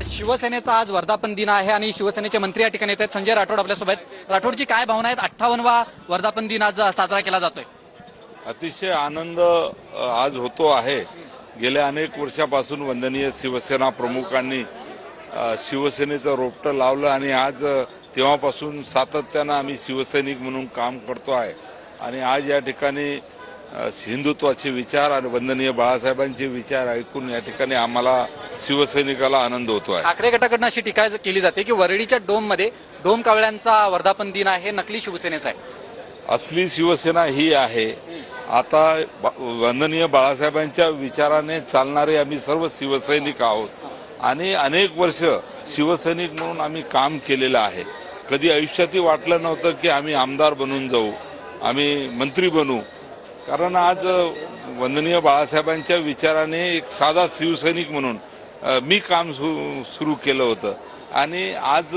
शिवसेनेचा आज वर्धापन दिन आहे आणि शिवसेनेचे मंत्री या ठिकाणी येत आहेत. संजय राठोड आपल्यासोबत. राठोडजी, काय भावना आहेत? 58वा वर्धापन दिन आज साजरा केला जातोय. अतिशय आनंद आज होतो आहे. गेल्या अनेक वर्षापासून वंदनीय शिवसेना प्रमुखांनी शिवसेनेचं रोपटं लावलं आणि आज तेव्हापासून सातत्यानं आम्ही शिवसैनिक म्हणून काम करतो आहे. आणि आज या ठिकाणी हिंदुत्वाचे विचार आणि वंदनीय बाळासाहेबांचे विचार ऐकून या ठिकाणी आम्हाला शिवसैनिकाला आनंद होतो आहे. ठाकरे गटाकडनं अशी टीका केली जाते की वरळीच्या डोममध्ये डोम कावळ्यांचा वर्धापन दिन आहे, नकली शिवसेनेचा आहे. असली शिवसेना ही आहे. आता वंदनीय बाळासाहेबांच्या विचाराने चालणारे आम्ही सर्व शिवसैनिक आहोत आणि अनेक वर्ष शिवसैनिक म्हणून आम्ही काम केलेलं आहे. कधी आयुष्यातही वाटलं नव्हतं की आम्ही आमदार बनून जाऊ, आम्ही मंत्री बनू. कारण आज वंदनीय बाळासाहेबांच्या विचाराने एक साधा शिवसैनिक म्हणून मी काम सुरू केलं होतं आणि आज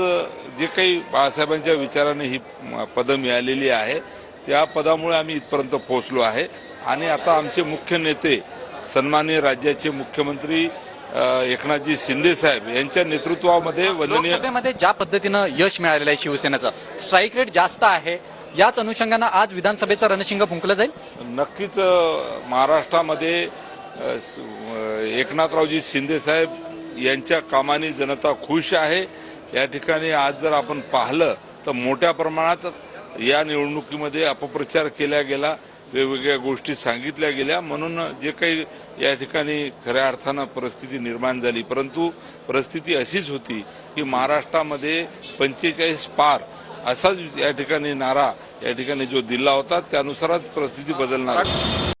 जे काही बाळासाहेबांच्या विचाराने ही पदं मिळालेली आहे त्या पदामुळे आम्ही इथपर्यंत पोहोचलो आहे. आणि आता आमचे मुख्य नेते सन्माननीय राज्याचे मुख्यमंत्री एकनाथजी शिंदे साहेब यांच्या नेतृत्वामध्ये वंदनीय लोकसभेमध्ये ज्या पद्धतीनं यश मिळालेलं आहे शिवसेनेचं, स्ट्राईक रेट जास्त आहे, याच अनुषंगानं आज विधानसभेचं रणशिंग फुंकलं जाईल. नक्कीच महाराष्ट्रामध्ये एकनाथरावजी शिंदे साहेब यांच्या कामाने जनता खुश आहे. या ठिकाणी आज जर आपण पाहिलं तर मोठ्या प्रमाणात या निवडणुकीमध्ये अपप्रचार केला गेला, वेगवेगळ्या गोष्टी सांगितल्या गेल्या, म्हणून जे काही या ठिकाणी खऱ्या अर्थानं परिस्थिती निर्माण झाली. परंतु परिस्थिती अशीच होती की महाराष्ट्रामध्ये 45 पार असाच या ठिकाणी नारा या ठिकाणी जो दिला होता त्यानुसारच परिस्थिती बदलणार.